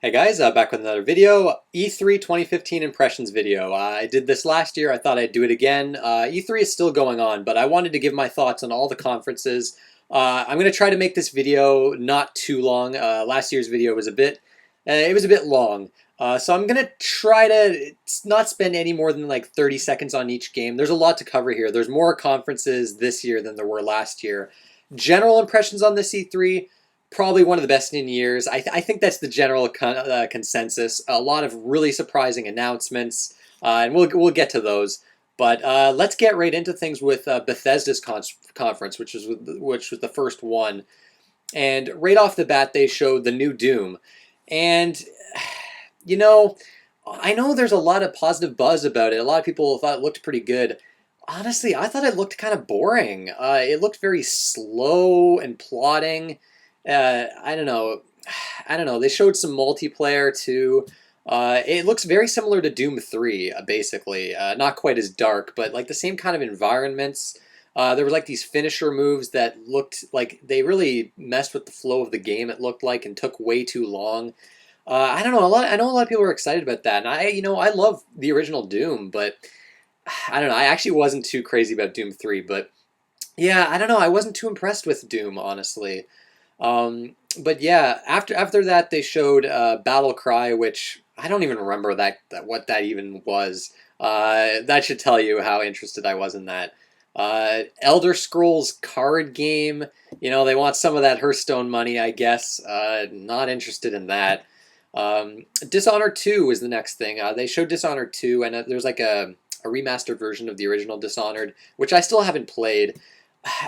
Hey guys, back with another video, E3 2015 impressions video. I did this last year, I thought I'd do it again. E3 is still going on, but I wanted to give my thoughts on all the conferences. I'm going to try to make this video not too long. Last year's video was it was a bit long. So I'm going to try to not spend any more than like 30 seconds on each game. There's a lot to cover here. There's more conferences this year than there were last year. General impressions on this E3. Probably one of the best in years. I think that's the general consensus. A lot of really surprising announcements, and we'll get to those. But let's get right into things with Bethesda's conference, which was the first one. And right off the bat, they showed the new Doom, and you know, I know there's a lot of positive buzz about it. A lot of people thought it looked pretty good. Honestly, I thought it looked kind of boring. It looked very slow and plodding. I don't know. I don't know. They showed some multiplayer too. It looks very similar to Doom 3, basically. Not quite as dark, but like the same kind of environments. There were like these finisher moves that looked like they really messed with the flow of the game. It looked like and took way too long. I don't know. I know a lot of people are excited about that, and I love the original Doom, but I don't know. I actually wasn't too crazy about Doom 3, but yeah, I don't know. I wasn't too impressed with Doom, honestly. But yeah, after that they showed Battle Cry, which I don't even remember what that even was. That should tell you how interested I was in that. Elder Scrolls card game. They want some of that Hearthstone money, I guess. Not interested in that. Dishonored 2 is the next thing. They showed Dishonored 2, and there's like a remastered version of the original Dishonored, which I still haven't played.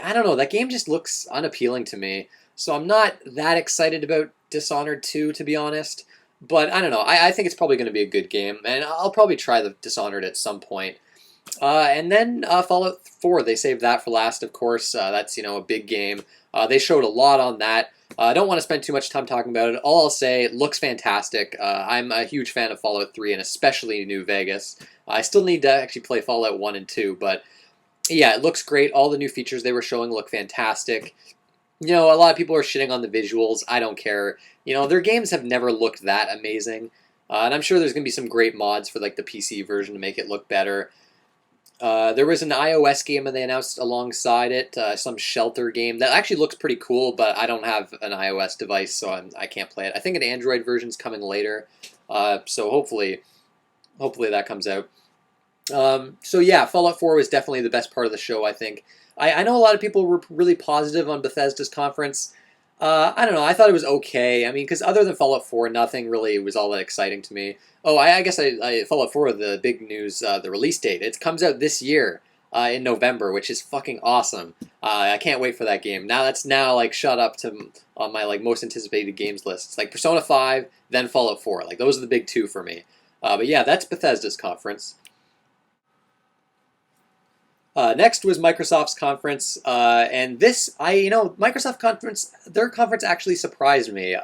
I don't know. That game just looks unappealing to me. So I'm not that excited about Dishonored 2, to be honest. But I don't know. I think it's probably going to be a good game, and I'll probably try the Dishonored at some point. And then Fallout 4, they saved that for last, of course. That's, a big game. They showed a lot on that. I don't want to spend too much time talking about it. All I'll say, it looks fantastic. I'm a huge fan of Fallout 3, and especially New Vegas. I still need to actually play Fallout 1 and 2, but yeah, it looks great. All the new features they were showing look fantastic. A lot of people are shitting on the visuals. I don't care. Their games have never looked that amazing. And I'm sure there's going to be some great mods for like the PC version to make it look better. There was an iOS game that they announced alongside it, some shelter game that actually looks pretty cool, but I don't have an iOS device, so I can't play it. I think an Android version's coming later, so hopefully that comes out. So yeah, Fallout 4 was definitely the best part of the show, I think. I know a lot of people were really positive on Bethesda's conference. I don't know. I thought it was okay. I mean, because other than Fallout 4, nothing really was all that exciting to me. Oh, I guess Fallout 4, the big news, the release date. It comes out this year in November, which is fucking awesome. I can't wait for that game. Now that's like shot up to on my like most anticipated games list. It's like Persona 5, then Fallout 4. Like those are the big two for me. But yeah, that's Bethesda's conference. Next was Microsoft's conference, and Microsoft conference, their conference actually surprised me.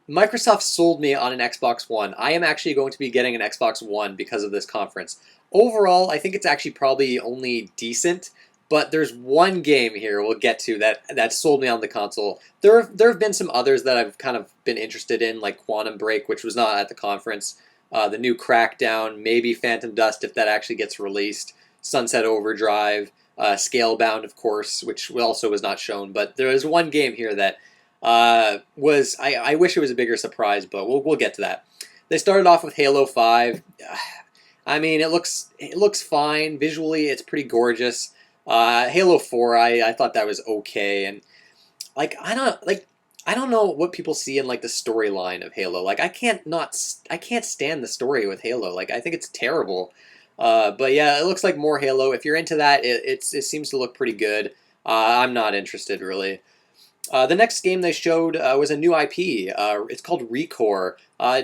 Microsoft sold me on an Xbox One. I am actually going to be getting an Xbox One because of this conference. Overall, I think it's actually probably only decent, but there's one game here we'll get to that sold me on the console. There have been some others that I've kind of been interested in, like Quantum Break, which was not at the conference, the new Crackdown, maybe Phantom Dust if that actually gets released. Sunset Overdrive, Scalebound, of course, which also was not shown. But there is one game here that I wish it was a bigger surprise, but we'll get to that. They started off with Halo 5. I mean, it looks fine visually. It's pretty gorgeous. Halo 4, I thought that was okay, and I don't know what people see in like the storyline of Halo. Like I can't stand the story with Halo. Like I think it's terrible. But yeah, it looks like more Halo. If you're into that, it seems to look pretty good. I'm not interested, really. The next game they showed was a new IP. It's called Recore.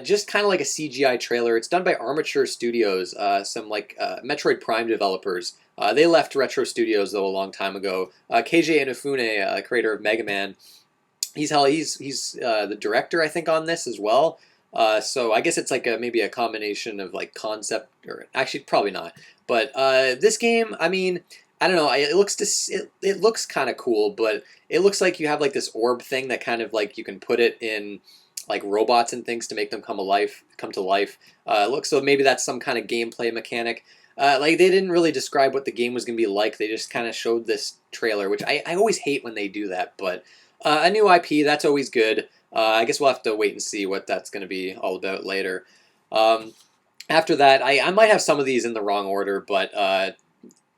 Just kind of like a CGI trailer. It's done by Armature Studios, some like Metroid Prime developers. They left Retro Studios, though, a long time ago. KJ Inafune, creator of Mega Man, he's the director, I think, on this as well. So I guess it's like maybe a combination of like concept, or actually probably not. But this game, I mean, I don't know. It looks kind of cool, but it looks like you have like this orb thing that kind of like you can put it in like robots and things to make them come to life. Looks so maybe that's some kind of gameplay mechanic. Like they didn't really describe what the game was going to be like. They just kind of showed this trailer, which I always hate when they do that. But a new IP, that's always good. I guess we'll have to wait and see what that's going to be all about later. Um, After that, I might have some of these in the wrong order, but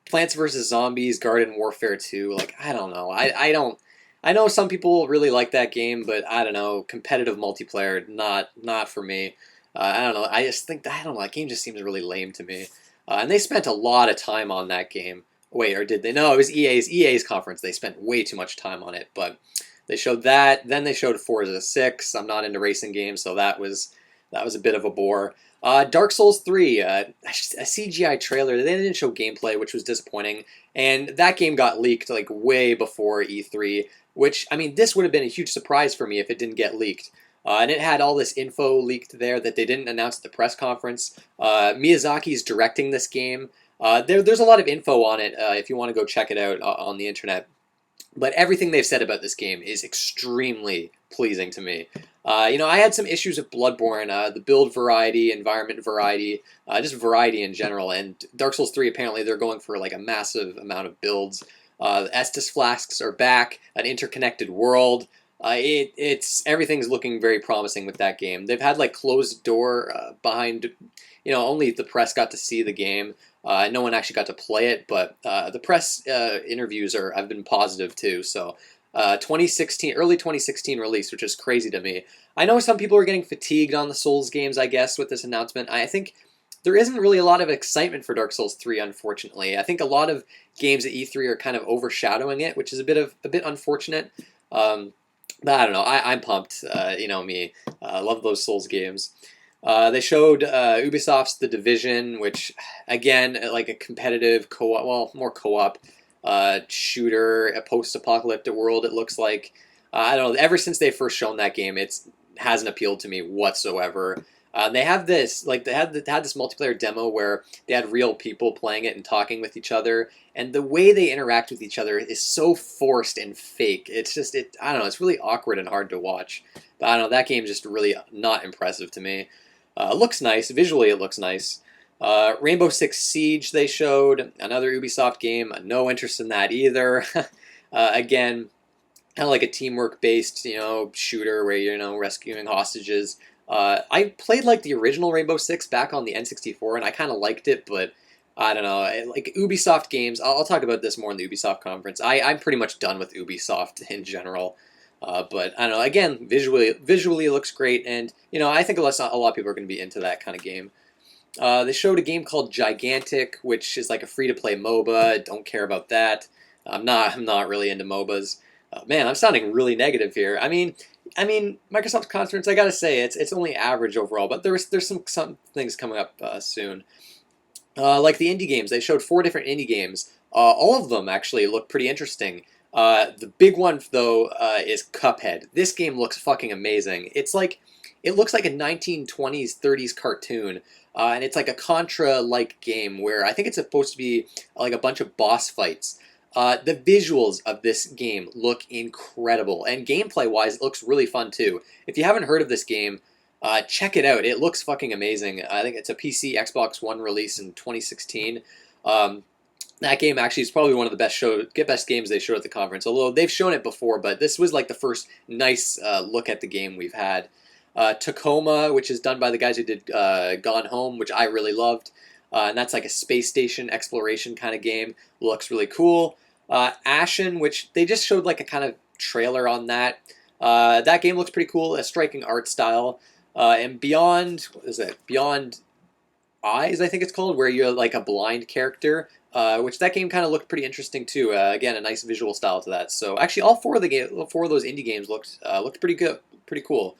Plants vs Zombies, Garden Warfare 2. Like I don't know. I don't. I know some people really like that game, but I don't know. Competitive multiplayer, not for me. I don't know. I just think I don't know. That game just seems really lame to me. And they spent a lot of time on that game. Wait, or did they? No, it was EA's conference. They spent way too much time on it, but they showed that. Then they showed Forza 6. I'm not into racing games, so that was a bit of a bore. Dark Souls 3, a CGI trailer. They didn't show gameplay, which was disappointing. And that game got leaked like way before E3, which, I mean, this would have been a huge surprise for me if it didn't get leaked. And it had all this info leaked there that they didn't announce at the press conference. Miyazaki's directing this game. There's a lot of info on it if you want to go check it out on the internet. But everything they've said about this game is extremely pleasing to me. I had some issues with Bloodborne, the build variety, environment variety, just variety in general. And Dark Souls 3, apparently, they're going for like a massive amount of builds. Estus flasks are back, an interconnected world. It's everything's looking very promising with that game. They've had like closed door behind, only the press got to see the game. No one actually got to play it, but the press interviews have been positive too. So 2016, early 2016 release, which is crazy to me. I know some people are getting fatigued on the Souls games, I guess, with this announcement. I think there isn't really a lot of excitement for Dark Souls 3, unfortunately. I think a lot of games at E3 are kind of overshadowing it, which is a bit unfortunate. But I don't know. I'm pumped. Me. Love those Souls games. They showed Ubisoft's The Division, which, again, like a competitive co-op, well, more co-op shooter, a post-apocalyptic world, it looks like. I don't know. Ever since they first shown that game, it hasn't appealed to me whatsoever. They have this, like, they had this multiplayer demo where they had real people playing it and talking with each other, and the way they interact with each other is so forced and fake. It's just, I don't know, it's really awkward and hard to watch. But I don't know, that game's just really not impressive to me. Looks nice. Visually, it looks nice. Rainbow Six Siege they showed, another Ubisoft game. No interest in that either. Again, kind of like a teamwork-based, shooter where you're, rescuing hostages. I played like the original Rainbow Six back on the N64, and I kind of liked it, but I don't know. Like Ubisoft games, I'll talk about this more in the Ubisoft conference. I'm pretty much done with Ubisoft in general. But I don't know. Again, visually it looks great, and I think a lot of people are going to be into that kind of game. They showed a game called Gigantic, which is like a free-to-play MOBA. Don't care about that. I'm not really into MOBAs. Man, I'm sounding really negative here. I mean, Microsoft conference. I gotta say, it's only average overall, but there's some things coming up soon. Like the indie games, they showed 4 different indie games. All of them actually look pretty interesting. The big one though is Cuphead. This game looks fucking amazing. It looks like a 1920s 30s cartoon. And it's like a Contra-like game where I think it's supposed to be like a bunch of boss fights. The visuals of this game look incredible, and gameplay-wise, it looks really fun too. If you haven't heard of this game, check it out. It looks fucking amazing. I think it's a PC, Xbox One release in 2016. That game actually is probably one of the best games they showed at the conference. Although they've shown it before, but this was like the first nice look at the game we've had. Tacoma, which is done by the guys who did Gone Home, which I really loved. And that's like a space station exploration kind of game. Looks really cool. Ashen, which they just showed like a kind of trailer on that. That game looks pretty cool, a striking art style. And Beyond, what is it? Beyond Eyes, I think it's called, where you're like a blind character. Which that game kind of looked pretty interesting too. Again, a nice visual style to that. So actually, all 4 of those indie games looked pretty good, pretty cool.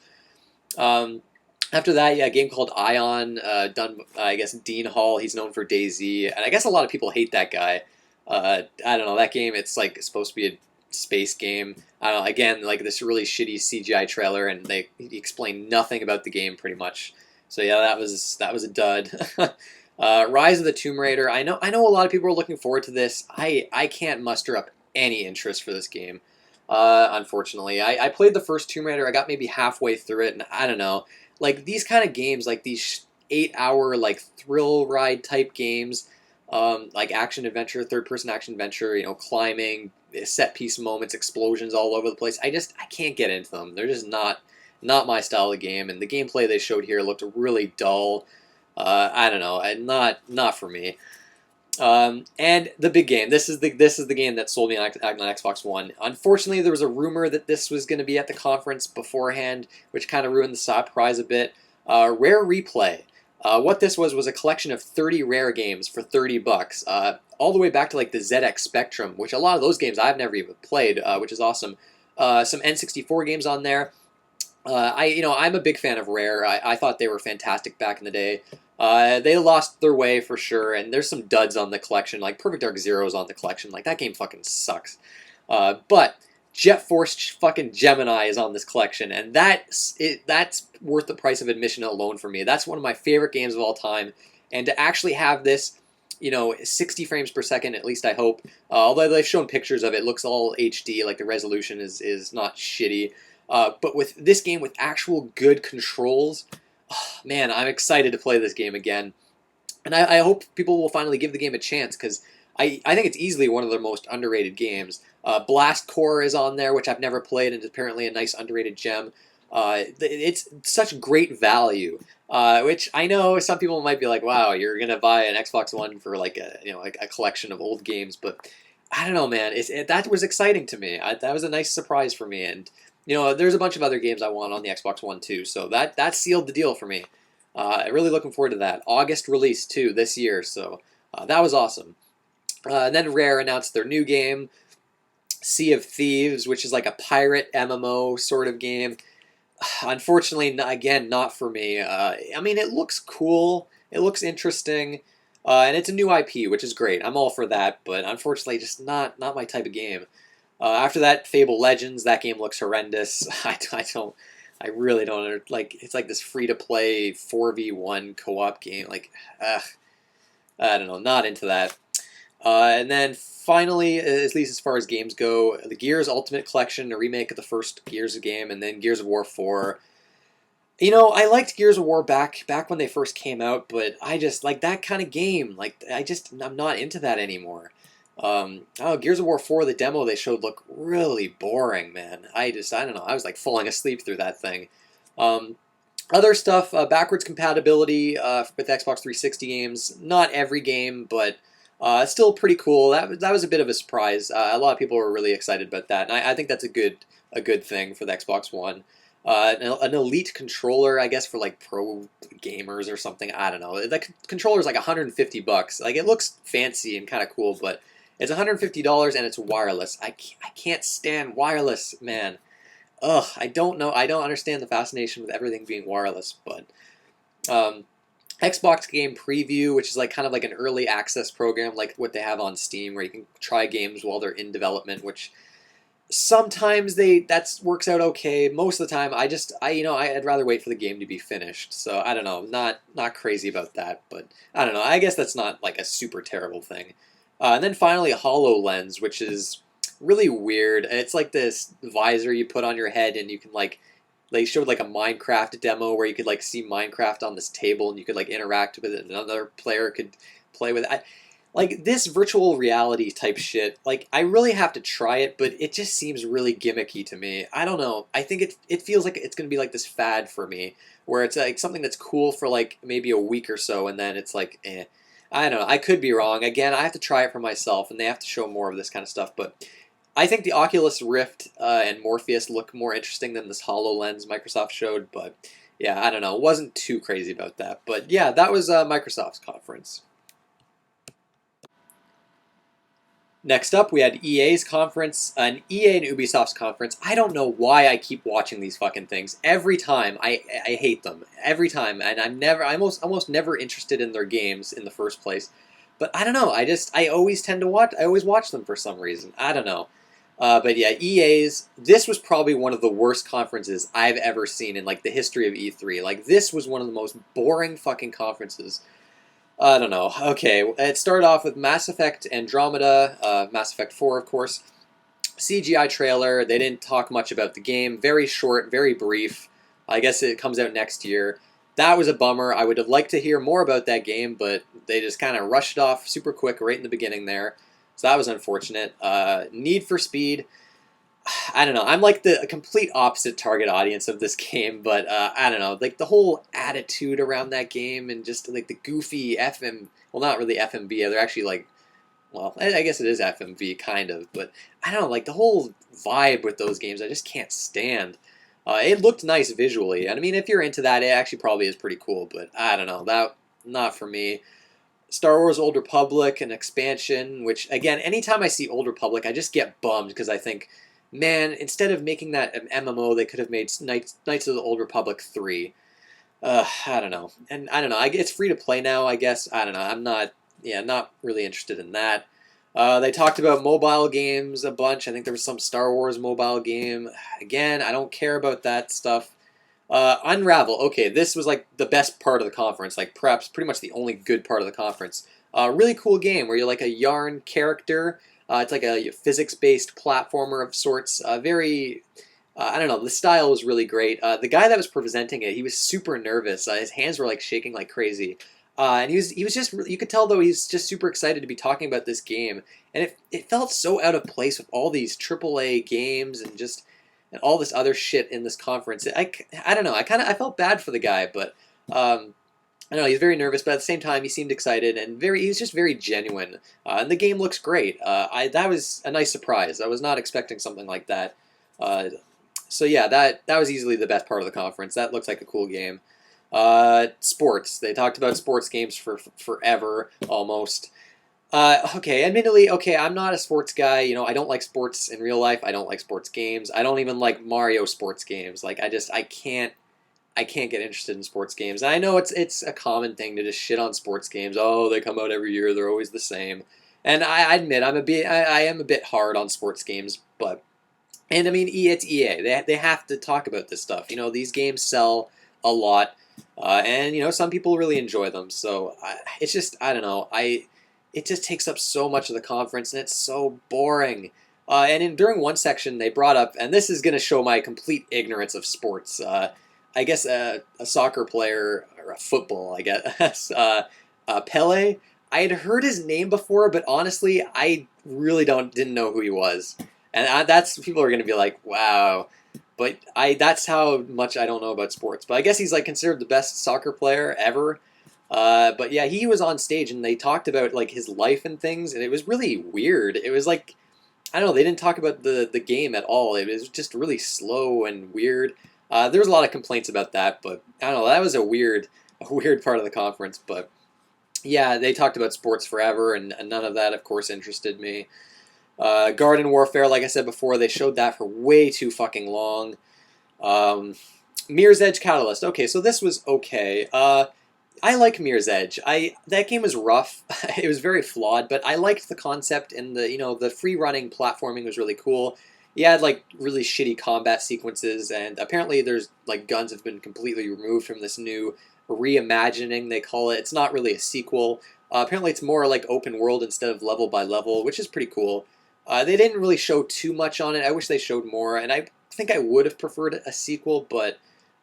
After that, a game called Ion, done I guess Dean Hall. He's known for DayZ, and I guess a lot of people hate that guy. I don't know, that game. It's like supposed to be a space game. I don't know. Again, like this really shitty CGI trailer, and they explain nothing about the game pretty much. So yeah, that was a dud. Rise of the Tomb Raider. I know a lot of people are looking forward to this. I can't muster up any interest for this game. Unfortunately. I played the first Tomb Raider. I got maybe halfway through it, and I don't know. Like, these kind of games, like these 8 hour, like, thrill ride type games, like action adventure, third person action adventure, climbing, set piece moments, explosions all over the place. I can't get into them. They're just not my style of game, and the gameplay they showed here looked really dull. I don't know, not for me. And the big game. This is the game that sold me on Xbox One. Unfortunately, there was a rumor that this was going to be at the conference beforehand, which kind of ruined the surprise a bit. Rare Replay. What this was a collection of 30 rare games for $30, all the way back to like the ZX Spectrum, which a lot of those games I've never even played, which is awesome. Some N64 games on there. I'm a big fan of Rare. I thought they were fantastic back in the day. They lost their way for sure, and there's some duds on the collection, like Perfect Dark Zero's on the collection. Like, that game fucking sucks. But Jet Force fucking Gemini is on this collection, and that's worth the price of admission alone for me. That's one of my favorite games of all time, and to actually have this, 60 frames per second, at least I hope. Although they've shown pictures of it, looks all HD, like the resolution is not shitty. But with this game with actual good controls, oh, man, I'm excited to play this game again. And I hope people will finally give the game a chance, because I think it's easily one of their most underrated games. Blast Core is on there, which I've never played, and is apparently a nice underrated gem. It's such great value, which I know some people might be like, "Wow, you're gonna buy an Xbox One for like a collection of old games," but I don't know, man. That was exciting to me. That was a nice surprise for me, and there's a bunch of other games I want on the Xbox One too, so that sealed the deal for me. Really looking forward to that. August release too this year, so that was awesome. And then Rare announced their new game, Sea of Thieves, which is like a pirate MMO sort of game. Unfortunately, again, not for me. I mean, it looks cool. It looks interesting. And it's a new IP, which is great. I'm all for that, but unfortunately, just not my type of game. After that, Fable Legends, that game looks horrendous. I really don't, like, it's like this free-to-play 4v1 co-op game. Like, I don't know, not into that. And then finally, at least as far as games go, the Gears Ultimate Collection, a remake of the first Gears game, and then Gears of War 4. I liked Gears of War back when they first came out, but I just like that kind of game. Like, I'm not into that anymore. Gears of War 4, the demo they showed looked really boring, man. I don't know. I was like falling asleep through that thing. Other stuff, backwards compatibility with Xbox 360 games. Not every game, but still pretty cool. That was a bit of a surprise. A lot of people were really excited about that, and I think that's a good thing for the Xbox One. An Elite controller, I guess, for like pro gamers or something. I don't know. The controller is like $150. Like, it looks fancy and kind of cool, but it's $150 and it's wireless. I can't stand wireless, man. Ugh, I don't know. I don't understand the fascination with everything being wireless, but Xbox Game Preview, which is like kind of like an early access program, like what they have on Steam, where you can try games while they're in development, which sometimes that works out okay. Most of the time, I'd rather wait for the game to be finished. So I don't know, not crazy about that, but I don't know. I guess that's not like a super terrible thing. And then finally, HoloLens, which is really weird. It's like this visor you put on your head, and you can like, they showed like a Minecraft demo where you could like see Minecraft on this table, and you could like interact with it, and another player could play with it. Like, this virtual reality type shit, like, I really have to try it, but it just seems really gimmicky to me. I don't know. I think it feels like it's going to be like this fad for me, where it's like something that's cool for like maybe a week or so, and then it's like, eh. I don't know. I could be wrong. Again, I have to try it for myself, and they have to show more of this kind of stuff, but I think the Oculus Rift and Morpheus look more interesting than this HoloLens Microsoft showed, but yeah, I don't know. Wasn't too crazy about that. But yeah, that was Microsoft's conference. Next up, we had EA's conference, an EA and Ubisoft's conference. I don't know why I keep watching these fucking things. Every time, I hate them. Every time, and I'm almost never interested in their games in the first place. But I don't know, I always watch them for some reason. I don't know. But yeah, this was probably one of the worst conferences I've ever seen in like the history of E3. Like, this was one of the most boring fucking conferences. I don't know. Okay, it started off with Mass Effect Andromeda, Mass Effect 4, of course. CGI trailer. They didn't talk much about the game. Very short, very brief. I guess it comes out next year. That was a bummer. I would have liked to hear more about that game, but they just kind of rushed it off super quick right in the beginning there. So that was unfortunate. Need for Speed. I don't know. I'm like the complete opposite target audience of this game, but I don't know. Like the whole attitude around that game and just like the goofy FM. Well, not really FMV. They're actually like, well, I guess it is FMV kind of, but I don't know. Like the whole vibe with those games, I just can't stand. It looked nice visually, and I mean, if you're into that, it actually probably is pretty cool. But I don't know. That not for me. Star Wars Old Republic, an expansion, which, again, anytime I see Old Republic, I just get bummed because I think, man, instead of making that an MMO, they could have made Knights of the Old Republic 3. I don't know. And I don't know. It's free to play now, I guess. I don't know. I'm not, yeah, not really interested in that. They talked about mobile games a bunch. I think there was some Star Wars mobile game. Again, I don't care about that stuff. Unravel. Okay, this was like the best part of the conference, like perhaps pretty much the only good part of the conference. Really cool game where you're like a yarn character. It's like a physics-based platformer of sorts. Very, I don't know, the style was really great. The guy that was presenting it, he was super nervous. His hands were like shaking like crazy. And he was just, you could tell though he's just super excited to be talking about this game. And it felt so out of place with all these AAA games and just and all this other shit in this conference. I don't know. I felt bad for the guy, but I don't know. He's very nervous, but at the same time, he seemed excited and he was just very genuine. And the game looks great. That was a nice surprise. I was not expecting something like that. So yeah, that was easily the best part of the conference. That looks like a cool game. Sports. They talked about sports games for forever almost. Okay, admittedly, okay, I'm not a sports guy. You know, I don't like sports in real life. I don't like sports games. I don't even like Mario sports games. Like, I can't get interested in sports games. And I know it's a common thing to just shit on sports games. Oh, they come out every year. They're always the same. And I admit I am a bit hard on sports games, but and I mean it's EA. They have to talk about this stuff. You know, these games sell a lot, and you know some people really enjoy them. So it's just I don't know. It just takes up so much of the conference, and it's so boring. During one section, they brought up, and this is going to show my complete ignorance of sports. I guess a soccer player or a football, I guess. Pele. I had heard his name before, but honestly, I really didn't know who he was, and that's people are going to be like, wow. But that's how much I don't know about sports. But I guess he's like considered the best soccer player ever. But yeah, he was on stage and they talked about like his life and things, and it was really weird. It was like I don't know, they didn't talk about the game at all. It was just really slow and weird. There was a lot of complaints about that, but I don't know. That was a weird part of the conference. But yeah, they talked about sports forever, and none of that, of course, interested me. Garden Warfare, like I said before, they showed that for way too fucking long. Um, Mirror's Edge Catalyst. Okay, so this was okay. I like Mirror's Edge. That game was rough. It was very flawed, but I liked the concept and the free running platforming was really cool. You had like really shitty combat sequences, and apparently there's like guns have been completely removed from this new reimagining they call it. It's not really a sequel. Apparently it's more like open world instead of level by level, which is pretty cool. They didn't really show too much on it. I wish they showed more, and I think I would have preferred a sequel, but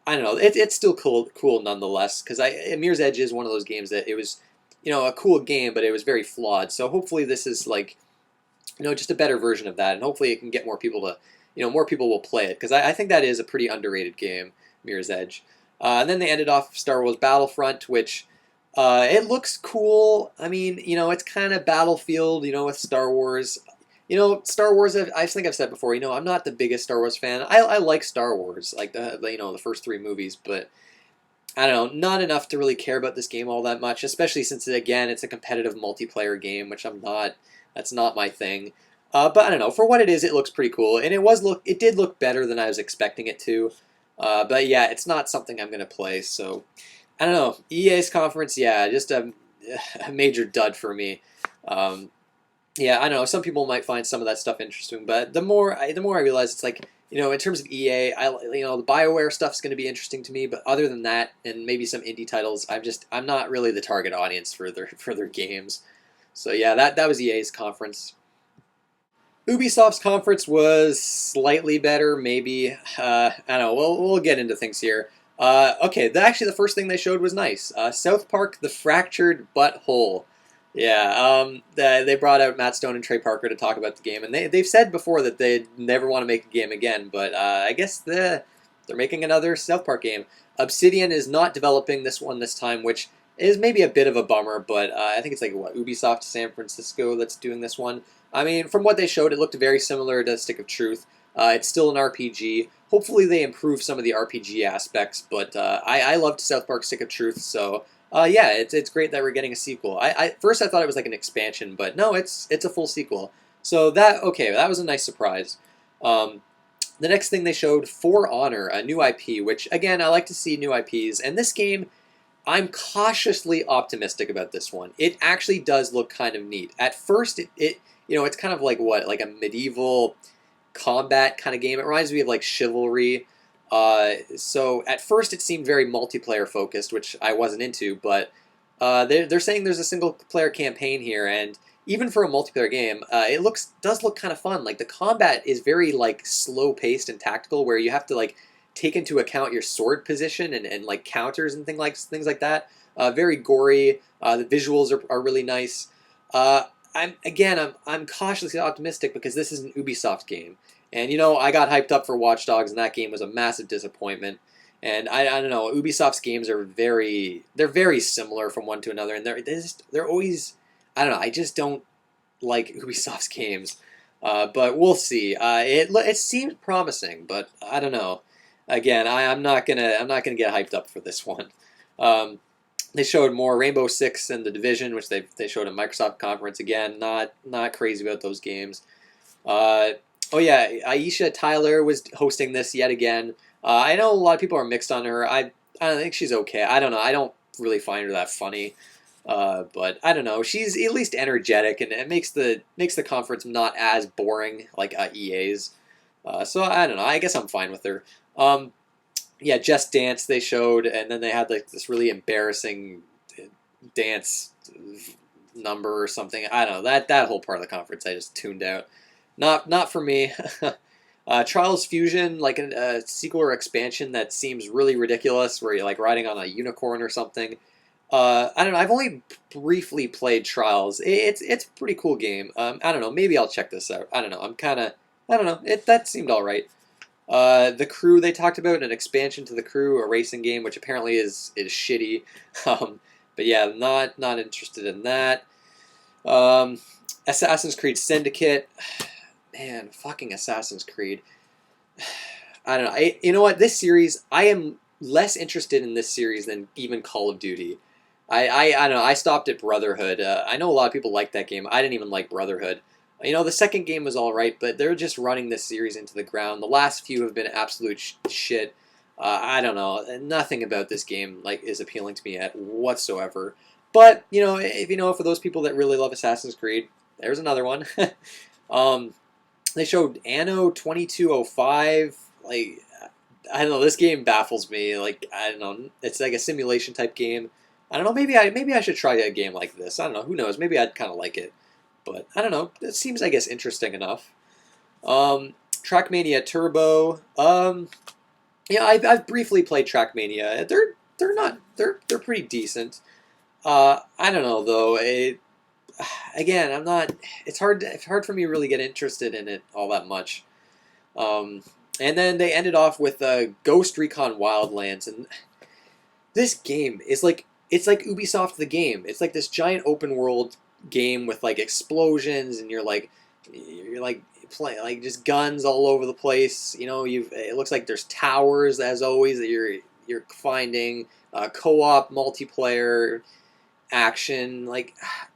I don't know. It's still cool nonetheless, because Mirror's Edge is one of those games that it was, a cool game, but it was very flawed. So hopefully this is like, just a better version of that, and hopefully it can get more people to, more people will play it, because I think that is a pretty underrated game, Mirror's Edge. And then they ended off Star Wars Battlefront, which it looks cool. I mean, it's kind of Battlefield, with Star Wars. Star Wars. I think I've said before. I'm not the biggest Star Wars fan. I like Star Wars, like the first three movies, but I don't know, not enough to really care about this game all that much. Especially since it's a competitive multiplayer game, which I'm not. That's not my thing. But I don't know. For what it is, it looks pretty cool, and it did look better than I was expecting it to. But yeah, it's not something I'm gonna play. So I don't know. EA's conference, yeah, just a major dud for me. Yeah, I know some people might find some of that stuff interesting, but the more I realize, it's like in terms of EA, the BioWare stuff's going to be interesting to me, but other than that, and maybe some indie titles, I'm not really the target audience for their games. So yeah, that was EA's conference. Ubisoft's conference was slightly better, maybe. I don't know. We'll get into things here. Okay, actually, the first thing they showed was nice. South Park: The Fractured Butthole. Yeah, they brought out Matt Stone and Trey Parker to talk about the game, and they've said before that they never want to make a game again, but I guess they're making another South Park game. Obsidian is not developing this one this time, which is maybe a bit of a bummer, but I think it's like what, Ubisoft San Francisco that's doing this one. I mean, from what they showed, it looked very similar to Stick of Truth. It's still an RPG. Hopefully, they improve some of the RPG aspects, but I loved South Park Stick of Truth, so yeah, it's great that we're getting a sequel. First I thought it was like an expansion, but no, it's a full sequel. So that was a nice surprise. Um, the next thing they showed, For Honor, a new IP, which again I like to see new IPs, and this game I'm cautiously optimistic about this one. It actually does look kind of neat. At first, it's kind of like what, like a medieval combat kind of game. It reminds me of like Chivalry. So at first it seemed very multiplayer focused, which I wasn't into, but they're saying there's a single player campaign here, and even for a multiplayer game, it does look kind of fun. Like the combat is very like slow paced and tactical, where you have to like take into account your sword position and like counters and things like that. Very gory. The visuals are really nice. I'm cautiously optimistic because this is an Ubisoft game, and I got hyped up for Watch Dogs, and that game was a massive disappointment. And I don't know, Ubisoft's games are they're very similar from one to another, and they're always, I don't know, I just don't like Ubisoft's games. But we'll see. It seems promising, but I don't know. Again, I'm not gonna get hyped up for this one. Um, they showed more Rainbow Six and The Division, which they showed at Microsoft conference. Again, not crazy about those games. Uh, oh yeah, Aisha Tyler was hosting this yet again. I know a lot of people are mixed on her. I don't think she's okay. I don't know. I don't really find her that funny. But I don't know. She's at least energetic, and it makes the conference not as boring like EA's. So I don't know. I guess I'm fine with her. Um, yeah, Just Dance they showed, and then they had like this really embarrassing dance number or something. I don't know, that whole part of the conference I just tuned out. Not for me. Trials Fusion, like a sequel or expansion that seems really ridiculous, where you're like riding on a unicorn or something. I don't know. I've only briefly played Trials. It's a pretty cool game. I don't know. Maybe I'll check this out. I don't know. I don't know. That seemed all right. The Crew they talked about, an expansion to The Crew, a racing game, which apparently is shitty. But yeah, not interested in that. Um, Assassin's Creed Syndicate, man, fucking Assassin's Creed. I don't know. You know what? This series, I am less interested in this series than even Call of Duty. I don't know. I stopped at Brotherhood. I know a lot of people like that game. I didn't even like Brotherhood. The second game was all right, but they're just running this series into the ground. The last few have been absolute shit. I don't know. Nothing about this game is appealing to me whatsoever. But for those people that really love Assassin's Creed, there's another one. um, they showed Anno 2205. I don't know. This game baffles me. I don't know. It's like a simulation type game. I don't know. Maybe I should try a game like this. I don't know. Who knows? Maybe I'd kind of like it. But I don't know. It seems, I guess, interesting enough. Trackmania Turbo. I've briefly played Trackmania. They're pretty decent. I don't know though. Again, I'm not. It's hard for me to really get interested in it all that much. And then they ended off with Ghost Recon Wildlands, and this game is it's like Ubisoft the game. It's like this giant open world game with like explosions, and you're like playing like just guns all over the place. It looks like there's towers as always that you're finding. Co-op multiplayer action.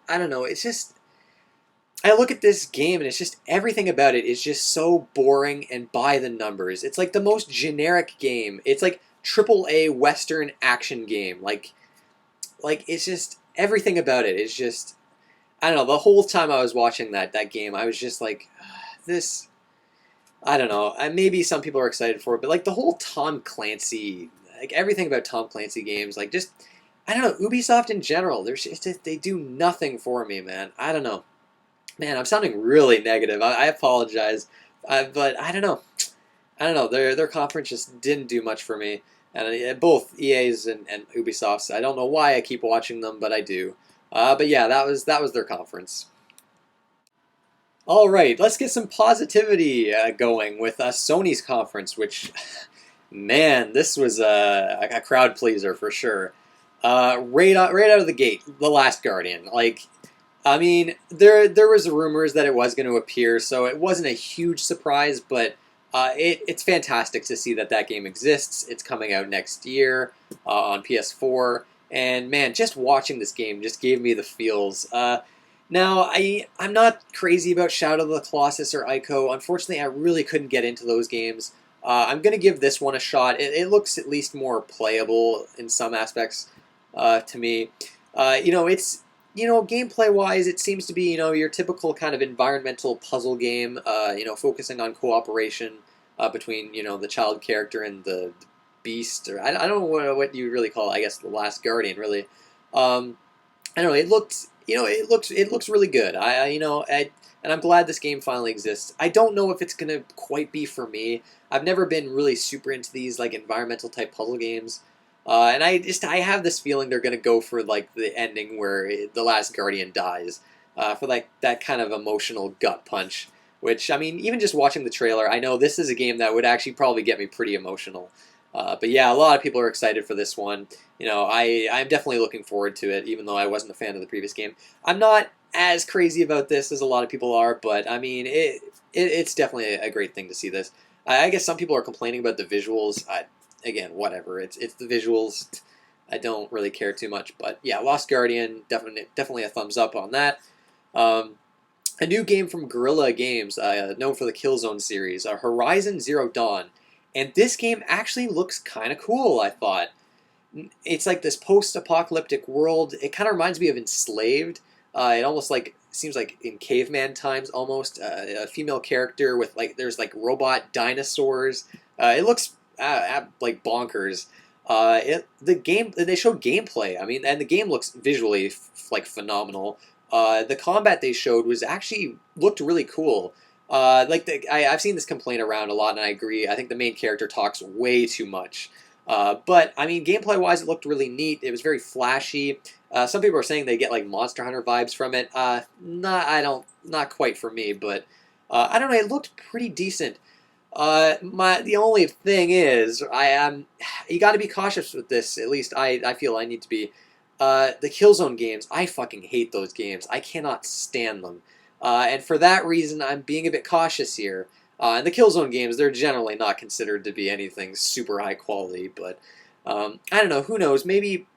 I don't know. It's just, I look at this game and it's just everything about it is just so boring and by the numbers. It's like the most generic game. It's like AAA Western action game. It's just everything about it is just, I don't know. The whole time I was watching that game, I was just like, this. I don't know. Maybe some people are excited for it, but the whole Tom Clancy, everything about Tom Clancy games, just, I don't know. Ubisoft in general, they do nothing for me, man. I don't know. Man, I'm sounding really negative. I apologize, but I don't know. I don't know. Their conference just didn't do much for me, and both EA's and Ubisoft's. I don't know why I keep watching them, but I do. But yeah, that was their conference. All right, let's get some positivity going with Sony's conference, which, man, this was a crowd pleaser for sure. Right out of the gate, The Last Guardian. Like, I mean, there was rumors that it was going to appear, so it wasn't a huge surprise, but it's fantastic to see that that game exists. It's coming out next year on PS4, and man, just watching this game just gave me the feels. Now, I'm not crazy about Shadow of the Colossus or Ico. Unfortunately, I really couldn't get into those games. I'm going to give this one a shot. It looks at least more playable in some aspects to me. It's gameplay wise, it seems to be your typical kind of environmental puzzle game. Focusing on cooperation between the child character and the beast, or I don't know what you really call it. I guess the Last Guardian, really. I don't know. It looks really good. And I'm glad this game finally exists. I don't know if it's gonna quite be for me. I've never been really super into these like environmental type puzzle games. And I have this feeling they're gonna go for like the ending where the last Guardian dies, for like that kind of emotional gut punch. Which I mean, even just watching the trailer, I know this is a game that would actually probably get me pretty emotional. But yeah, a lot of people are excited for this one. I'm definitely looking forward to it, even though I wasn't a fan of the previous game. I'm not as crazy about this as a lot of people are, but I mean, it's definitely a great thing to see this. I guess some people are complaining about the visuals. Again, whatever. It's the visuals. I don't really care too much, but yeah, Lost Guardian, definitely a thumbs up on that. Um, a new game from Guerrilla Games, known for the Killzone series, Horizon Zero Dawn. And this game actually looks kind of cool, I thought. It's like this post-apocalyptic world. It kind of reminds me of Enslaved. It almost like seems like in caveman times almost. A female character with there's like robot dinosaurs. It looks like bonkers. The game they showed gameplay. I mean, and the game looks visually like phenomenal. The combat they showed was actually looked really cool. I've seen this complaint around a lot, and I agree. I think the main character talks way too much. But I mean, gameplay-wise, it looked really neat. It was very flashy. Some people are saying they get like Monster Hunter vibes from it. Not quite for me, but I don't know. It looked pretty decent. The only thing is, I am you got to be cautious with this. At least I feel I need to be. The Killzone games, I fucking hate those games. I cannot stand them. And for that reason, I'm being a bit cautious here. And the Killzone games, they're generally not considered to be anything super high quality, but I don't know. Who knows? Maybe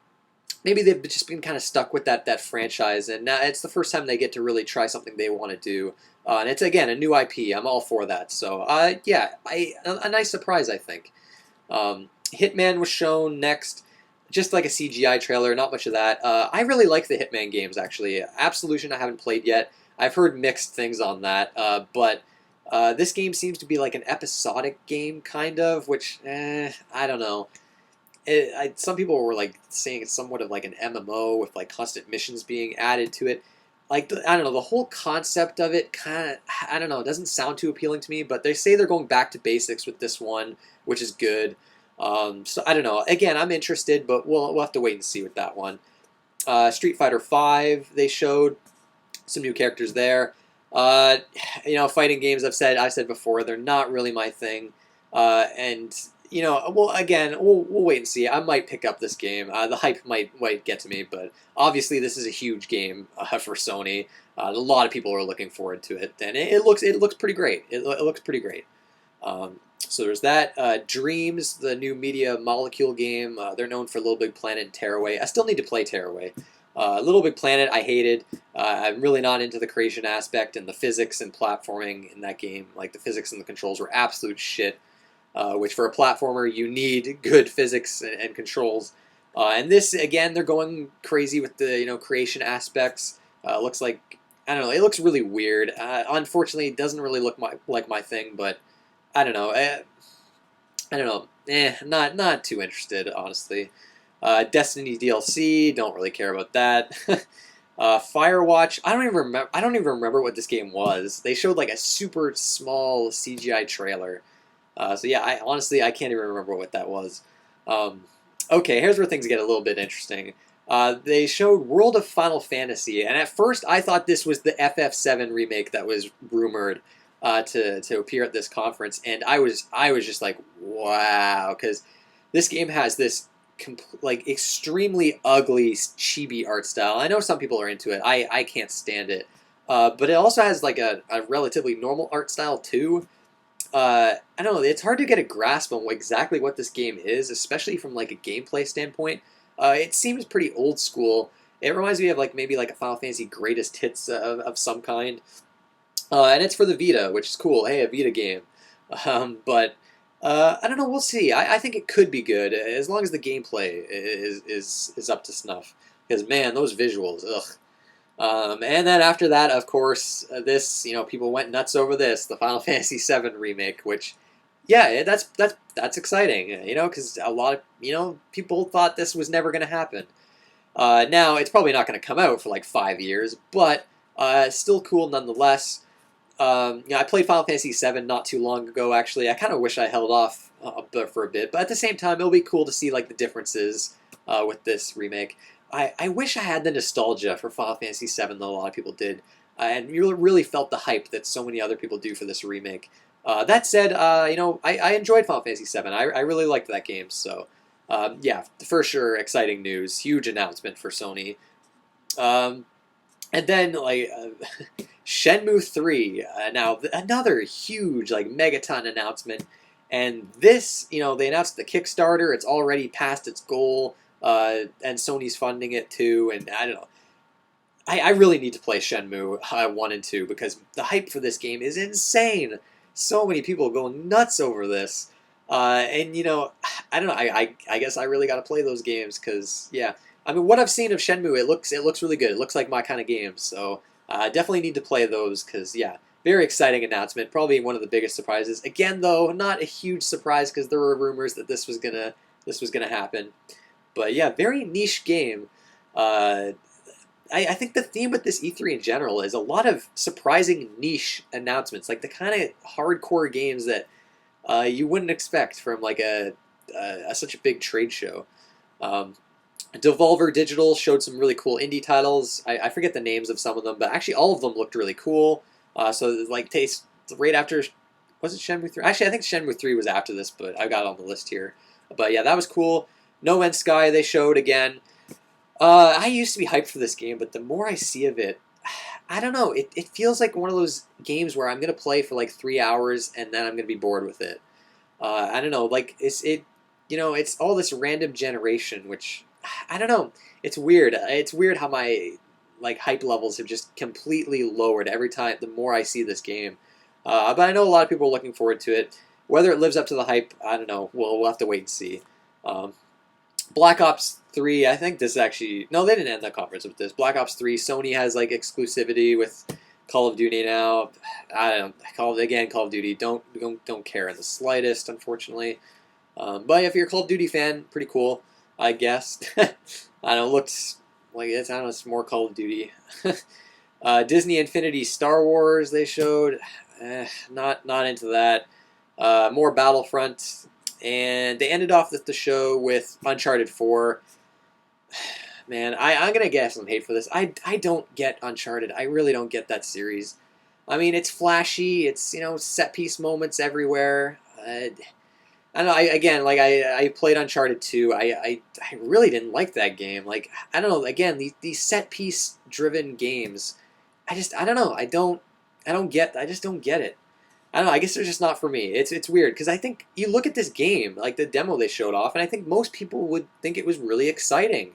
they've just been kind of stuck with that franchise, and now it's the first time they get to really try something they want to do. And it's again a new IP. I'm all for that. So yeah, a nice surprise, I think. Hitman was shown next. Just like a CGI trailer, not much of that. I really like the Hitman games, actually. Absolution I haven't played yet. I've heard mixed things on that, but this game seems to be like an episodic game, kind of, which, I don't know. Some people were like saying it's somewhat of like an MMO with like constant missions being added to it. I don't know, the whole concept of it kind of, I don't know, it doesn't sound too appealing to me, but they say they're going back to basics with this one, which is good. So I don't know. Again, I'm interested, but we'll have to wait and see with that one. Street Fighter V, they showed some new characters there. Fighting games, I've said before, they're not really my thing. And well, again, we'll wait and see. I might pick up this game. The hype might get to me, but obviously this is a huge game for Sony. A lot of people are looking forward to it, and it looks pretty great. It looks pretty great. So there's that. Dreams, the new Media Molecule game. They're known for Little Big Planet and Tearaway. I still need to play Tearaway. Little Big Planet, I hated. I'm really not into the creation aspect and the physics and platforming in that game. Like, the physics and the controls were absolute shit. Which for a platformer, you need good physics and controls. And this, again, they're going crazy with the creation aspects. Looks like, I don't know, it looks really weird. Unfortunately, it doesn't really look like my thing, but I don't know. I don't know. Not too interested, honestly. Destiny DLC, don't really care about that. Firewatch. I don't even remember. I don't even remember what this game was. They showed like a super small CGI trailer. So yeah, I honestly I can't even remember what that was. Um, okay, here's where things get a little bit interesting. They showed World of Final Fantasy, and at first I thought this was the FF7 remake that was rumored to appear at this conference, and I was just like, wow, because this game has this like extremely ugly chibi art style. I know some people are into it. I can't stand it, but it also has like a relatively normal art style too. I don't know. It's hard to get a grasp on exactly what this game is, especially from like a gameplay standpoint. It seems pretty old school. It reminds me of like maybe like a Final Fantasy greatest hits of some kind. And it's for the Vita, which is cool. Hey, a Vita game. But I don't know. We'll see. I think it could be good as long as the gameplay is up to snuff. Because man, those visuals, ugh. And then after that, of course, this people went nuts over this, the Final Fantasy VII remake, which, yeah, that's exciting, because a lot of people thought this was never going to happen. Now it's probably not going to come out for like 5 years, but still cool nonetheless. I played Final Fantasy VII not too long ago. Actually, I kind of wish I held off for a bit, but at the same time, it'll be cool to see like the differences with this remake. I wish I had the nostalgia for Final Fantasy VII that a lot of people did, and you really felt the hype that so many other people do for this remake. That said, I enjoyed Final Fantasy VII. I really liked that game. So, yeah, for sure, exciting news, huge announcement for Sony. Um, and then like Shenmue 3, now another huge like megaton announcement, and this they announced the Kickstarter. It's already passed its goal, and Sony's funding it too. And I don't know. I really need to play Shenmue 1 and 2 because the hype for this game is insane. So many people go nuts over this. And I don't know. I guess I really got to play those games because yeah. I mean, what I've seen of Shenmue, it looks really good. It looks like my kind of game. So I definitely need to play those because yeah, very exciting announcement. Probably one of the biggest surprises. Again, though, not a huge surprise because there were rumors that this was gonna happen. But yeah, very niche game. Uh, I think the theme with this E3 in general is a lot of surprising niche announcements, like the kind of hardcore games that you wouldn't expect from like such a big trade show. Um, Devolver Digital showed some really cool indie titles. I forget the names of some of them, but actually all of them looked really cool. So like taste right after, was it Shenmue 3? Actually, I think Shenmue 3 was after this, but I got it on the list here. But yeah, that was cool. No Man's Sky they showed again. I used to be hyped for this game, but the more I see of it, I don't know. It feels like one of those games where I'm gonna play for like 3 hours and then I'm gonna be bored with it. I don't know. Like it's all this random generation, which I don't know. It's weird. It's weird how my like hype levels have just completely lowered every time. The more I see this game, but I know a lot of people are looking forward to it. Whether it lives up to the hype, I don't know. We'll have to wait and see. Um, Black Ops 3, I think this actually no, they didn't end the conference with this. Black Ops 3, Sony has like exclusivity with Call of Duty now. I don't Call of Duty. Don't care in the slightest, unfortunately. But if you're a Call of Duty fan, pretty cool, I guess. I don't know, it looks like I don't know, it's more Call of Duty. Disney Infinity Star Wars they showed. Not into that. More Battlefront. And they ended off the show with Uncharted 4. Man, I'm going to get some hate for this. I don't get Uncharted. I really don't get that series. I mean, it's flashy. It's, set piece moments everywhere. I don't know. I played Uncharted 2. I really didn't like that game. Like, I don't know. Again, these set piece driven games, I don't know. I just don't get it. I don't know. I guess they're just not for me. It's weird because I think you look at this game, like the demo they showed off, and I think most people would think it was really exciting.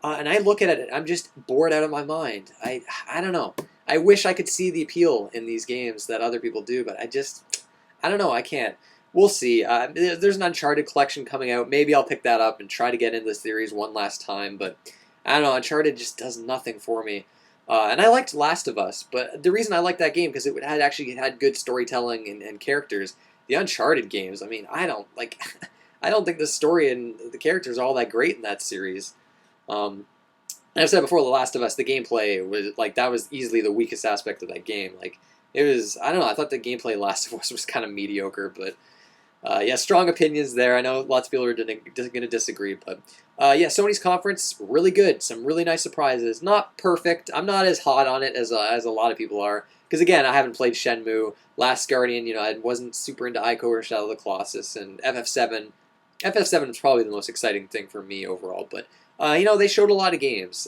And I look at it, I'm just bored out of my mind. I don't know. I wish I could see the appeal in these games that other people do, but I don't know. I can't. We'll see. There's an Uncharted collection coming out. Maybe I'll pick that up and try to get into the series one last time. But I don't know. Uncharted just does nothing for me. And I liked Last of Us, but the reason I liked that game because it had actually had good storytelling and characters. The Uncharted games, I mean, I don't like. I don't think the story and the characters are all that great in that series. Um, And I've said before, The Last of Us, the gameplay was like that was easily the weakest aspect of that game. Like it was, I don't know, I thought the gameplay in Last of Us was kind of mediocre, but yeah, strong opinions there. I know lots of people are going to disagree, but yeah, Sony's conference really good. Some really nice surprises. Not perfect. I'm not as hot on it as a lot of people are. Because again, I haven't played Shenmue, Last Guardian. I wasn't super into Ico or Shadow of the Colossus, and FF7. FF7 is probably the most exciting thing for me overall. But they showed a lot of games.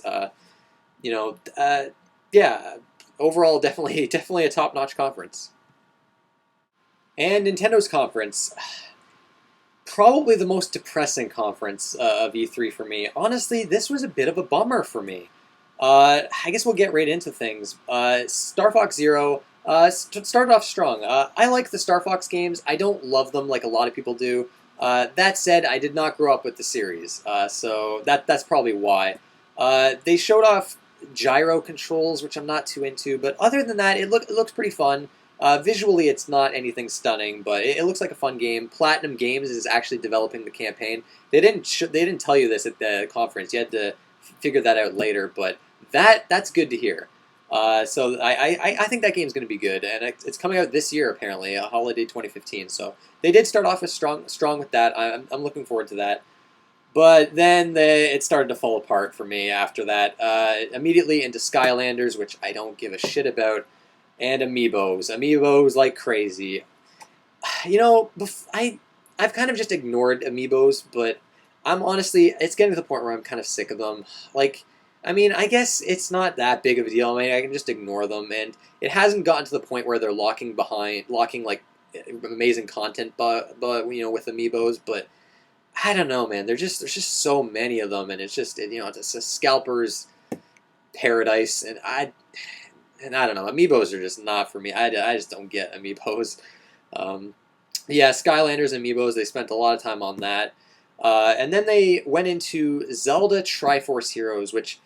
You know, uh, yeah, overall, definitely a top-notch conference. And Nintendo's conference, probably the most depressing conference of E3 for me. Honestly, this was a bit of a bummer for me. I guess we'll get right into things. Star Fox Zero started off strong. I like the Star Fox games. I don't love them like a lot of people do. That said, I did not grow up with the series, so that's probably why. They showed off gyro controls, which I'm not too into, but other than that, it looks pretty fun. Visually, it's not anything stunning, but it looks like a fun game. Platinum Games is actually developing the campaign. They didn't tell you this at the conference. You had to figure that out later, but that's good to hear. So I think that game's going to be good, and it's coming out this year apparently, holiday 2015. So they did start off with strong with that. I'm looking forward to that. But then it started to fall apart for me after that. Immediately into Skylanders, which I don't give a shit about, and Amiibos like crazy. I've kind of just ignored Amiibos, but I'm honestly, it's getting to the point where I'm kind of sick of them. Like, I mean, I guess it's not that big of a deal. I mean, I can just ignore them, and it hasn't gotten to the point where they're locking like amazing content, with Amiibos. But I don't know, man. There's just so many of them, and it's just it's a scalper's paradise, and I don't know. Amiibos are just not for me. I just don't get Amiibos. Um, yeah, Skylanders and Amiibos, they spent a lot of time on that. And then they went into Zelda Triforce Heroes, which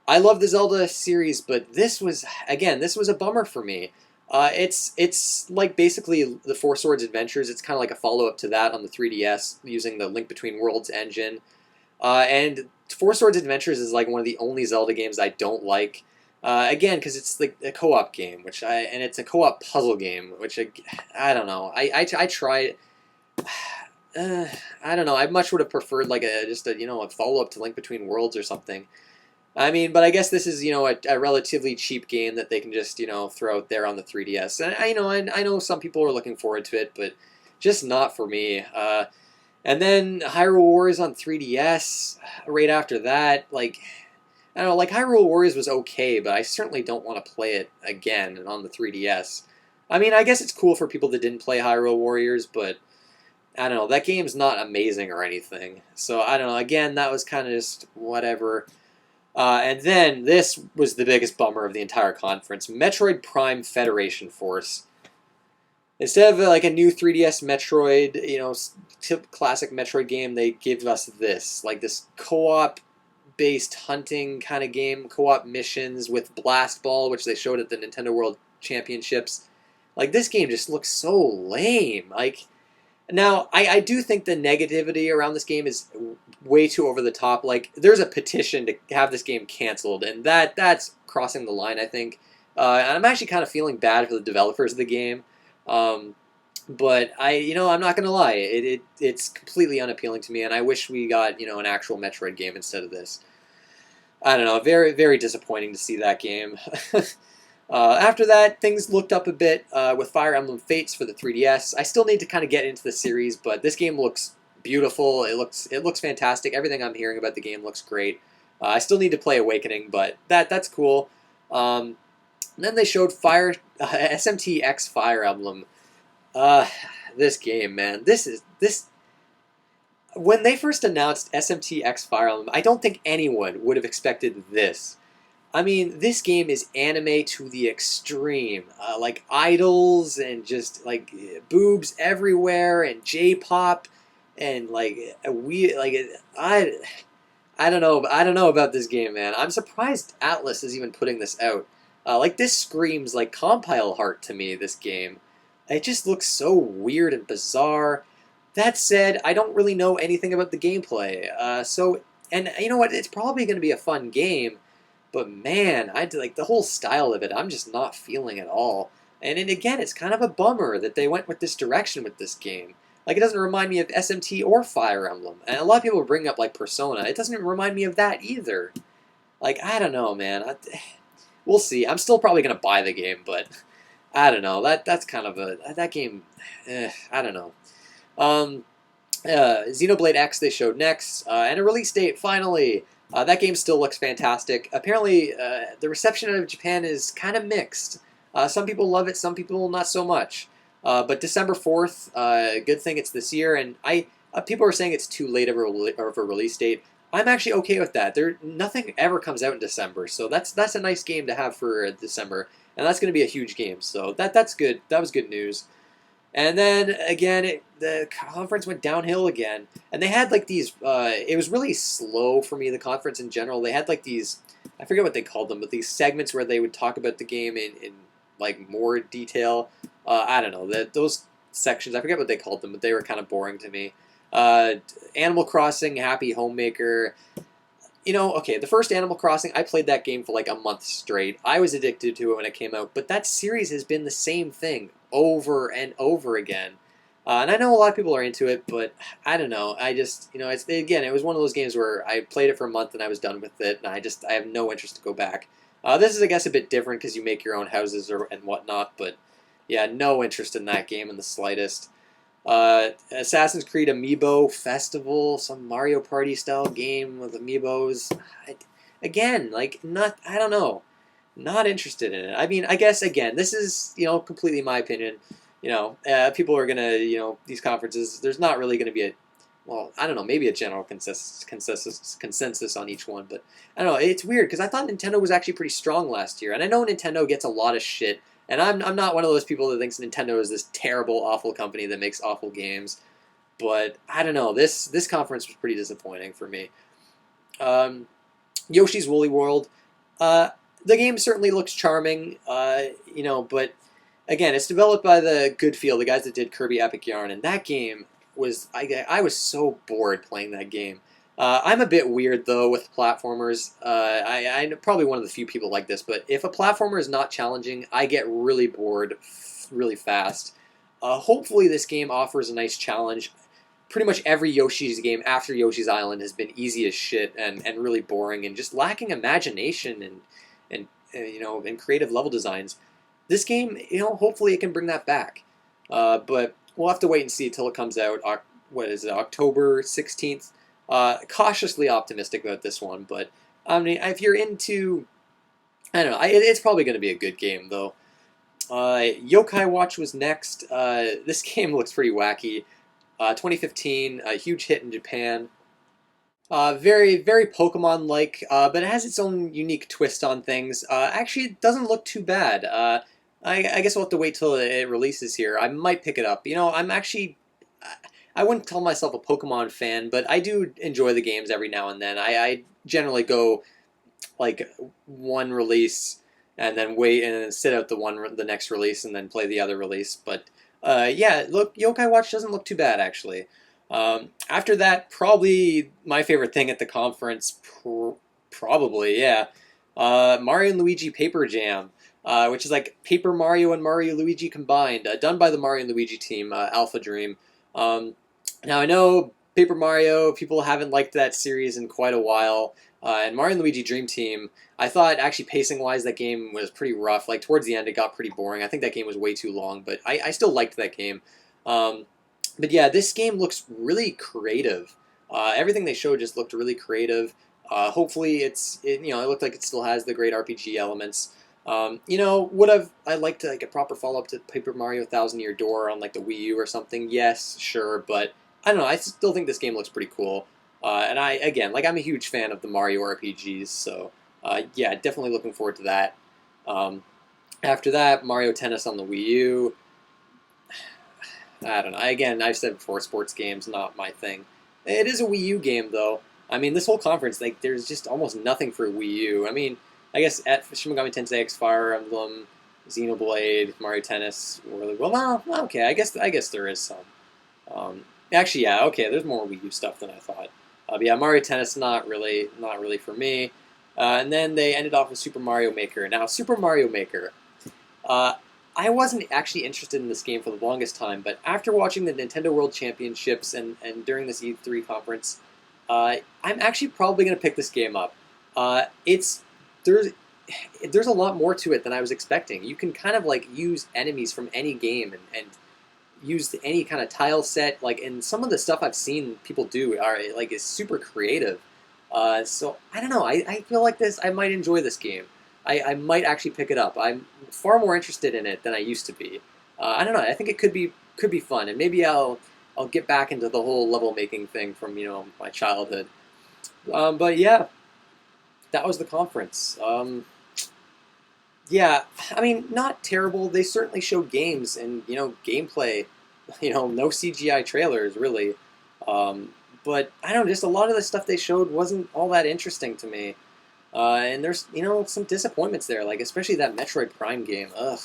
I love the Zelda series, but this was a bummer for me. It's like basically the Four Swords Adventures. It's kind of like a follow-up to that on the 3DS using the Link Between Worlds engine. And Four Swords Adventures is like one of the only Zelda games I don't like. Again, because it's like a co-op game, and it's a co-op puzzle game, which I don't know. I tried. I don't know. I much would have preferred like a follow up to Link Between Worlds or something. I mean, but I guess this is a relatively cheap game that they can just throw out there on the 3DS. And I know some people are looking forward to it, but just not for me. And then Hyrule Warriors on 3DS. Right after that, like I don't know, like Hyrule Warriors was okay, but I certainly don't want to play it again and on the 3DS. I mean, I guess it's cool for people that didn't play Hyrule Warriors, but I don't know, that game's not amazing or anything. So I don't know, again, that was kind of just whatever. And then this was the biggest bummer of the entire conference, Metroid Prime Federation Force. Instead of like a new 3DS Metroid, classic Metroid game, they give us this co-op based hunting kind of game, co-op missions with Blast Ball, which they showed at the Nintendo World Championships. Like, this game just looks so lame. Like, now, I do think the negativity around this game is way too over the top. Like, there's a petition to have this game canceled, and that's crossing the line, I think. And I'm actually kind of feeling bad for the developers of the game. But I'm not gonna lie, it's completely unappealing to me, and I wish we got an actual Metroid game instead of this. I don't know, very very disappointing to see that game. After that, things looked up a bit with Fire Emblem Fates for the 3DS. I still need to kind of get into the series, but this game looks beautiful. It looks fantastic. Everything I'm hearing about the game looks great. I still need to play Awakening, but that's cool. Then they showed SMTX Fire Emblem. This game, man. This. When they first announced SMTX Fire Emblem, I don't think anyone would have expected this. I mean, this game is anime to the extreme. Like idols and just like boobs everywhere and J-pop and I don't know about this game, man. I'm surprised Atlas is even putting this out. This screams like Compile Heart to me. This game. It just looks so weird and bizarre. That said, I don't really know anything about the gameplay. And you know what? It's probably going to be a fun game. But man, like the whole style of it, I'm just not feeling at all. And again, it's kind of a bummer that they went with this direction with this game. Like, it doesn't remind me of SMT or Fire Emblem. And a lot of people bring up, like, Persona. It doesn't remind me of that either. Like, I don't know, man. We'll see. I'm still probably going to buy the game, but I don't know. That's kind of that game, I don't know. Xenoblade X they showed next, and a release date, finally. That game still looks fantastic. Apparently, the reception out of Japan is kind of mixed. Some people love it, some people not so much. But December 4th, good thing it's this year, and people are saying it's too late of a release date. I'm actually okay with that. Nothing ever comes out in December, so that's a nice game to have for December, and that's going to be a huge game. So that's good. That was good news. And then again, the conference went downhill again, and they had like these. It was really slow for me. The conference in general, they had like these. I forget what they called them, but these segments where they would talk about the game in like more detail. I don't know those sections. I forget what they called them, but they were kind of boring to me. Animal Crossing, Happy Homemaker. Okay, the first Animal Crossing, I played that game for like a month straight. I was addicted to it when it came out, but that series has been the same thing over and over again. And I know a lot of people are into it, but I don't know. I just, it was one of those games where I played it for a month and I was done with it, and I have no interest to go back. This is, I guess, a bit different because you make your own houses and whatnot, but yeah, no interest in that game in the slightest. Assassin's Creed Amiibo Festival, some Mario Party style game with amiibos. Again, like I don't know, not interested in it. I mean, I guess again, this is completely my opinion. People are gonna these conferences. There's not really gonna be I don't know, maybe a general consensus on each one, but I don't know. It's weird because I thought Nintendo was actually pretty strong last year, and I know Nintendo gets a lot of shit. And I'm not one of those people that thinks Nintendo is this terrible, awful company that makes awful games. But I don't know. This conference was pretty disappointing for me. Yoshi's Woolly World. The game certainly looks charming, but again, it's developed by the Good Feel, the guys that did Kirby Epic Yarn, and that game was I was so bored playing that game. I'm a bit weird, though, with platformers. I'm probably one of the few people like this, but if a platformer is not challenging, I get really bored really fast. Hopefully this game offers a nice challenge. Pretty much every Yoshi's game after Yoshi's Island has been easy as shit and really boring and just lacking imagination and creative level designs. This game, hopefully it can bring that back. But we'll have to wait and see until it comes out. What is it, October 16th? Cautiously optimistic about this one, but I mean, if you're into, I don't know, it's probably going to be a good game though. Yokai Watch was next. This game looks pretty wacky. 2015, a huge hit in Japan. Very, very Pokemon-like, but it has its own unique twist on things. Actually, it doesn't look too bad. I guess we'll have to wait till it releases here. I might pick it up. I'm actually. I wouldn't call myself a Pokemon fan, but I do enjoy the games every now and then. I generally go like one release and then wait and then sit out the next release and then play the other release. But yeah, look, Yokai Watch doesn't look too bad actually. After that, probably my favorite thing at the conference, probably yeah, Mario and Luigi Paper Jam. Which is like Paper Mario and Mario Luigi combined, done by the Mario and Luigi team, Alpha Dream. Now, I know Paper Mario, people haven't liked that series in quite a while, and Mario and Luigi Dream Team, I thought actually pacing-wise that game was pretty rough. Like, towards the end, it got pretty boring. I think that game was way too long, but I still liked that game. But yeah, this game looks really creative. Everything they showed just looked really creative. Hopefully, it looked like it still has the great RPG elements. Would I liked like a proper follow-up to Paper Mario Thousand Year Door on like the Wii U or something? Yes, sure, but I don't know. I still think this game looks pretty cool. And I'm a huge fan of the Mario RPGs, so yeah, definitely looking forward to that. After that, Mario Tennis on the Wii U. I don't know. Again, I've said before, sports games not my thing. It is a Wii U game though. I mean, this whole conference, like, there's just almost nothing for Wii U. I mean, I guess at Shin Megami Tensei X, Fire Emblem, Xenoblade, Mario Tennis, really well. No, okay. I guess there is some. Actually, yeah. Okay, there's more Wii U stuff than I thought. But yeah, Mario Tennis not really for me. And then they ended off with Super Mario Maker. Now, Super Mario Maker, uh, I wasn't actually interested in this game for the longest time, but after watching the Nintendo World Championships and during this E3 conference, I'm actually probably going to pick this game up. It's there's there's a lot more to it than I was expecting. You can kind of like use enemies from any game and use any kind of tile set. Like, and some of the stuff I've seen people do are like is super creative. So I don't know. I feel like this. I might enjoy this game. I might actually pick it up. I'm far more interested in it than I used to be. I don't know. I think it could be fun, and maybe I'll get back into the whole level making thing from my childhood. But yeah, that was the conference. Yeah, I mean, not terrible. They certainly showed games and gameplay. No CGI trailers really. But I don't know, just a lot of the stuff they showed wasn't all that interesting to me. And there's some disappointments there, like especially that Metroid Prime game. Ugh.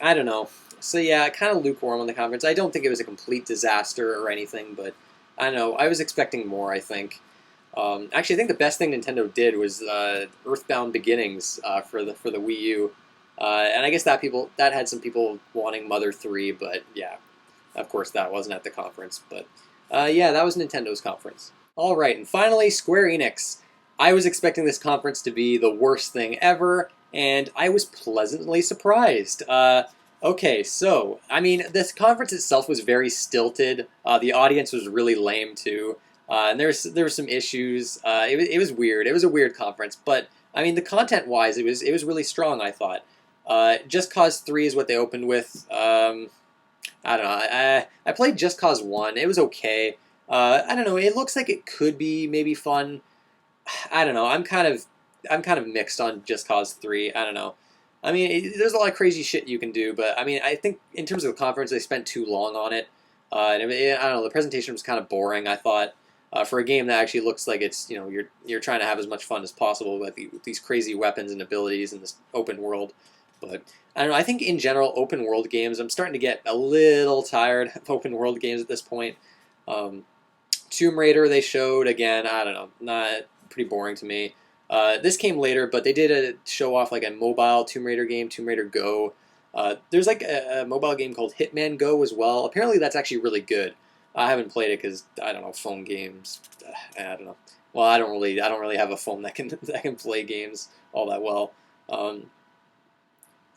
I don't know. So yeah, kind of lukewarm on the conference. I don't think it was a complete disaster or anything, but I don't know. I was expecting more. I think. Actually, I think the best thing Nintendo did was Earthbound Beginnings for the Wii U, and I guess that had some people wanting Mother 3, but yeah, of course that wasn't at the conference. But yeah, that was Nintendo's conference. All right, and finally, Square Enix. I was expecting this conference to be the worst thing ever, and I was pleasantly surprised. Okay, so I mean, this conference itself was very stilted. The audience was really lame too. And there were some issues. It was weird. It was a weird conference, but I mean, the content wise, it was really strong. I thought. Just Cause 3 is what they opened with. I don't know. I played Just Cause 1. It was okay. I don't know. It looks like it could be maybe fun. I don't know. I'm kind of mixed on Just Cause 3. I don't know. I mean, there's a lot of crazy shit you can do, but I mean, I think in terms of the conference, they spent too long on it. I don't know. The presentation was kind of boring. I thought. For a game that actually looks like it's you're trying to have as much fun as possible with these crazy weapons and abilities in this open world. But I don't know. I think in general, open world games, I'm starting to get a little tired of open world games at this point. Um, Tomb Raider they showed again. I don't know, not pretty boring to me. This came later, but they did show off like a mobile Tomb Raider game, Tomb Raider Go. There's like a mobile game called Hitman Go as well. Apparently, that's actually really good. I haven't played it because I don't know, phone games. I don't know. Well, I don't really have a phone that can that can play games all that well. Um,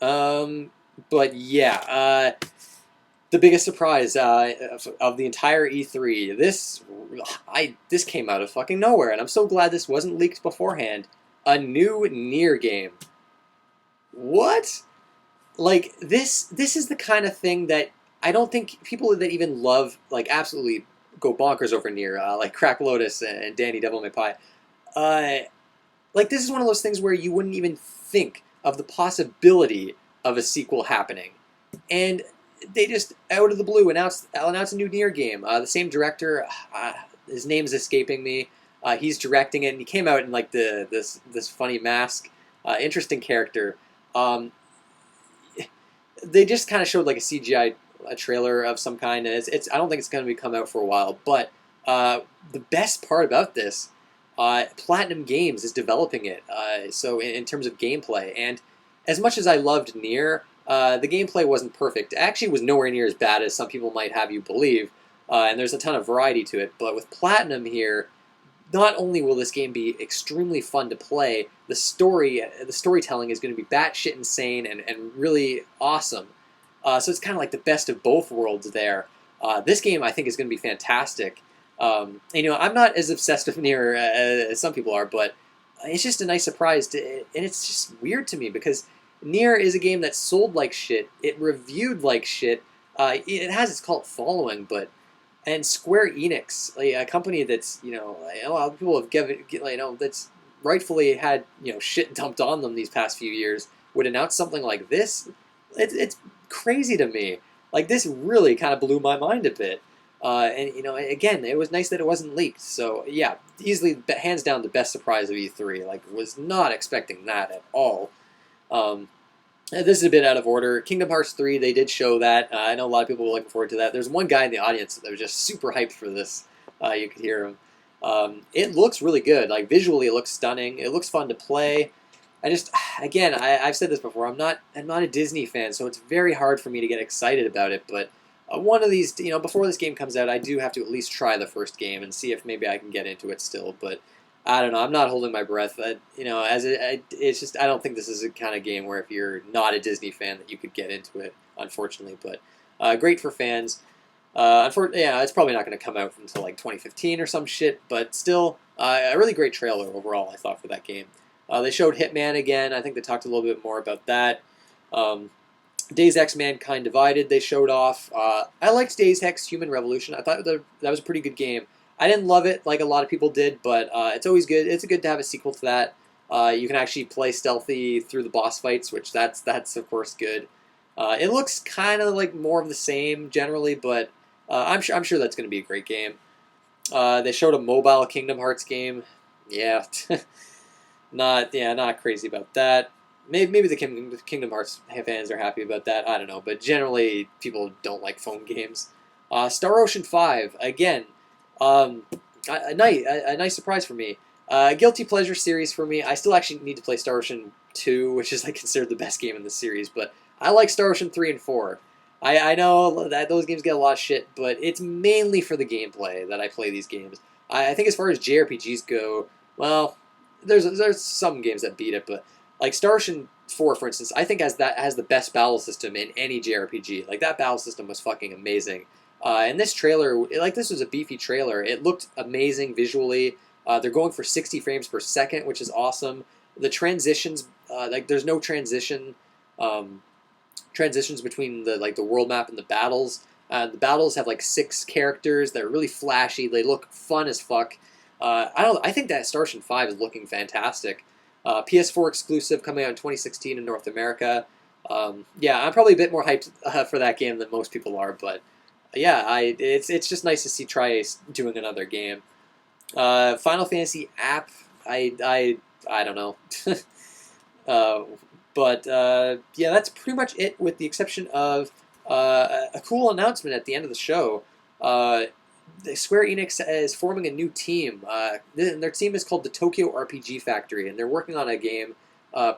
um, but yeah, the biggest surprise of the entire E3. This came out of fucking nowhere, and I'm so glad this wasn't leaked beforehand. A new Nier game. What? Like this is the kind of thing that I don't think people that even love like absolutely go bonkers over Nier, like Crack Lotus and Danny Devil May Pie. Uh, like this is one of those things where you wouldn't even think of the possibility of a sequel happening, and they just out of the blue announced a new Nier game. The same director, his name's escaping me. He's directing it, and he came out in like this funny mask, interesting character. Um, they just kind of showed like a CGI trailer of some kind. And it's I don't think it's going to be come out for a while. But the best part about this, Platinum Games is developing it. So in terms of gameplay, and as much as I loved Nier, the gameplay wasn't perfect. It actually was nowhere near as bad as some people might have you believe. And there's a ton of variety to it. But with Platinum here, not only will this game be extremely fun to play, the storytelling is going to be batshit insane and really awesome. So it's kind of like the best of both worlds there. This game, I think, is going to be fantastic. I'm not as obsessed with Nier as some people are, but it's just a nice surprise. And it's just weird to me because Nier is a game that sold like shit. It reviewed like shit. It has its cult following, but and Square Enix, like, a company that's a lot of people have given that's rightfully had shit dumped on them these past few years, would announce something like this. It's crazy to me. Like this really kind of blew my mind a bit. And again, it was nice that it wasn't leaked. So yeah, easily hands down the best surprise of E3. Like was not expecting that at all. This is a bit out of order. Kingdom Hearts 3, they did show that. I know a lot of people were looking forward to that. There's one guy in the audience that was just super hyped for this. You could hear him. It looks really good. Like visually, it looks stunning. It looks fun to play. I just, again, I've said this before. I'm not a Disney fan, so it's very hard for me to get excited about it. But one of these, before this game comes out, I do have to at least try the first game and see if maybe I can get into it still. But I don't know. I'm not holding my breath. It's just I don't think this is a kind of game where if you're not a Disney fan that you could get into it. Unfortunately, but great for fans. Unfortunately, yeah, it's probably not going to come out until like 2015 or some shit. But still, a really great trailer overall. I thought for that game. They showed Hitman again. I think they talked a little bit more about that. Days Ex Mankind Divided they showed off. I liked Days Ex Human Revolution. I thought that was a pretty good game. I didn't love it like a lot of people did, but it's always good. It's good to have a sequel to that. You can actually play stealthy through the boss fights, which that's of course good. It looks kind of like more of the same generally, but I'm sure that's going to be a great game. They showed a mobile Kingdom Hearts game. Yeah, not crazy about that. Maybe the Kingdom Hearts fans are happy about that. I don't know, but generally people don't like phone games. Star Ocean 5 again. A nice surprise for me. Guilty pleasure series for me. I still actually need to play Star Ocean 2, which is like considered the best game in the series, but I like Star Ocean 3 and 4. I know that those games get a lot of shit, but it's mainly for the gameplay that I play these games. I think as far as JRPGs go, well, there's some games that beat it, but like Star Ocean 4, for instance, I think has the best battle system in any JRPG. Like that battle system was fucking amazing. And this trailer, this was a beefy trailer. It looked amazing visually. They're going for 60 frames per second, which is awesome. The transitions, there's no transitions between the world map and the battles. The battles have like 6 characters. They're really flashy. They look fun as fuck. I think that Star Ocean 5 is looking fantastic. PS4 exclusive coming out in 2016 in North America. Yeah, I'm probably a bit more hyped for that game than most people are, but yeah, it's just nice to see Tri-Ace doing another game. Final Fantasy app, I don't know. But yeah, that's pretty much it, with the exception of a cool announcement at the end of the show. Square Enix is forming a new team. Their team is called the Tokyo RPG Factory, and they're working on a game,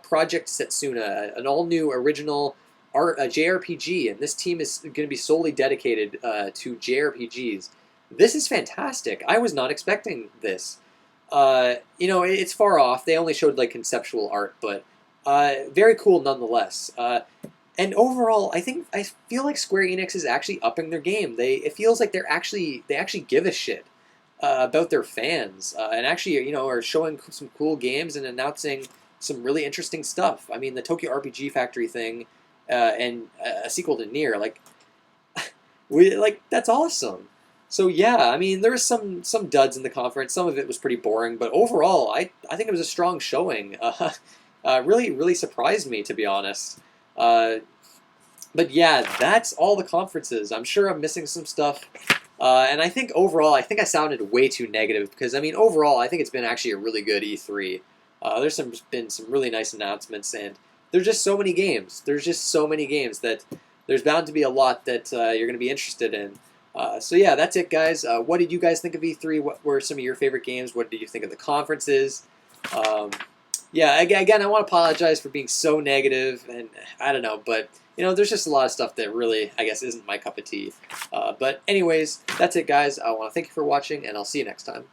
Project Setsuna, an all-new original JRPG, and this team is going to be solely dedicated to JRPGs. This is fantastic. I was not expecting this. It's far off. They only showed like conceptual art, but very cool nonetheless. And overall, I feel like Square Enix is actually upping their game. It feels like they actually give a shit about their fans, and actually are showing some cool games and announcing some really interesting stuff. I mean, the Tokyo RPG Factory thing, and a sequel to Nier, that's awesome. So yeah, I mean, there was some duds in the conference. Some of it was pretty boring, but overall, I think it was a strong showing. Really surprised me, to be honest. But yeah, that's all the conferences. I'm sure I'm missing some stuff. And I think overall, I sounded way too negative, because I mean, overall, I think it's been actually a really good E3. There's been some really nice announcements, and there's just so many games. There's just so many games that there's bound to be a lot that you're going to be interested in. So yeah, that's it, guys. What did you guys think of E3? What were some of your favorite games? What did you think of the conferences? Yeah, again, I want to apologize for being so negative, and I don't know, but there's just a lot of stuff that really, I guess, isn't my cup of tea. But anyways, that's it, guys. I want to thank you for watching, and I'll see you next time.